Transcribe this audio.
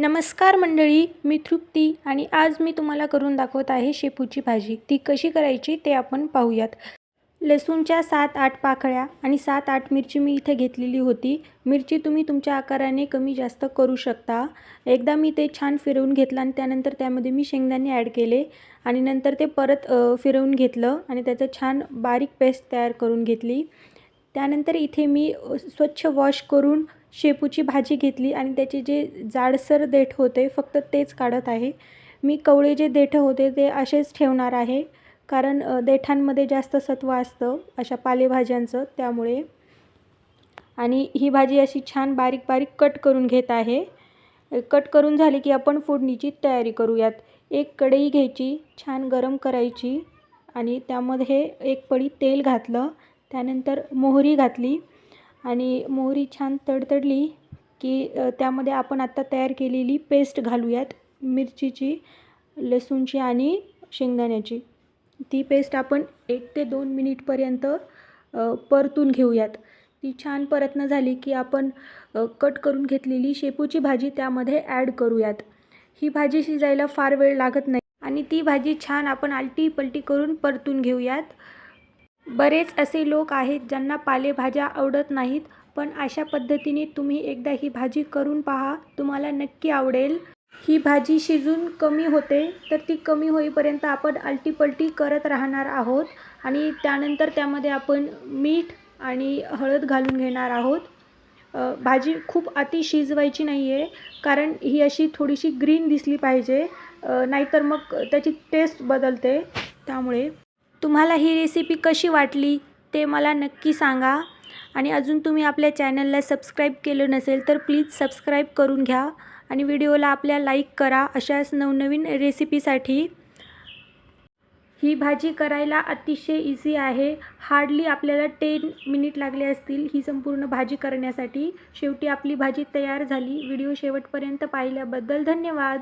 नमस्कार मंडळी, मी तृप्ती आणि आज मी तुम्हाला करून दाखवत आहे शेपूची भाजी. ती कशी करायची ते आपण पाहूयात. लसूणच्या 7-8 पाकळ्या आणि 7-8 मिरची मी इथे घेतलेली होती. मिरची तुम्ही तुमच्या आकाराने कमी जास्त करू शकता. एकदा मी ते छान फिरवून घेतलं आणि त्यानंतर त्यामध्ये मी शेंगदाणे ॲड केले आणि नंतर ते परत फिरवून घेतलं आणि त्याचं छान बारीक पेस्ट तयार करून घेतली. त्यानंतर इथे मी स्वच्छ वॉश करून शेपूची भाजी घेतली आणि त्याचे जे जाडसर देठ होते फक्त तेच काढत आहे. मी कवळे जे देठं होते ते असेच ठेवणार आहे, कारण देठांमध्ये जास्त सत्व असतं अशा पालेभाज्यांचं, त्यामुळे. आणि ही भाजी अशी छान बारीक बारीक कट करून घेत आहे. कट करून झाली की आपण फोडणीची तयारी करूयात. एक कढई घ्यायची, छान गरम करायची आणि त्यामध्ये एक पळी तेल घातलं. त्यानंतर मोहरी घातली आणि मोहरी छान तडतडली की त्यामध्ये आपण आत्ता तयार केलेली पेस्ट घालूयात, मिरचीची, लसूणची आणि शेंगदाण्याची. ती पेस्ट आपण 1 ते 2 मिनिटपर्यंत परतून घेऊयात. ती छान परतणं झाली की आपण कट करून घेतलेली शेपूची भाजी त्यामध्ये ॲड करूयात. ही भाजी शिजायला फार वेळ लागत नाही आणि ती भाजी छान आपण आलटी पलटी करून परतून घेऊयात. बरेच असे लोक आहेत ज्यांना पालेभाज्या आवडत नाहीत, पण अशा पद्धतीने तुम्ही एकदा ही भाजी करून पहा, तुम्हाला नक्की आवडेल. ही भाजी शिजून कमी होते, तर ती कमी होईपर्यंत आपण आलटीपलटी करत राहणार आहोत आणि त्यानंतर त्यामध्ये आपण मीठ आणि हळद घालून घेणार आहोत. भाजी खूप अति शिजवायची नाही आहे, कारण ही अशी थोडीशी ग्रीन दिसली पाहिजे, नाहीतर मग त्याची टेस्ट बदलते. त्यामुळे तुम्हाला ही रेसिपी कशी वाटली ते मला नक्की सांगा आणि अजून तुम्ही आपल्या चॅनलला सबस्क्राईब केलं नसेल तर प्लीज सबस्क्राईब करून घ्या आणि व्हिडिओला आपल्या लाईक करा अशाच नवनवीन रेसिपीसाठी. ही भाजी करायला अतिशय इझी आहे. हार्डली आपल्याला 10 मिनिट लागले असतील ही संपूर्ण भाजी करण्यासाठी. शेवटी आपली भाजी तयार झाली. व्हिडिओ शेवटपर्यंत पाहिल्याबद्दल धन्यवाद.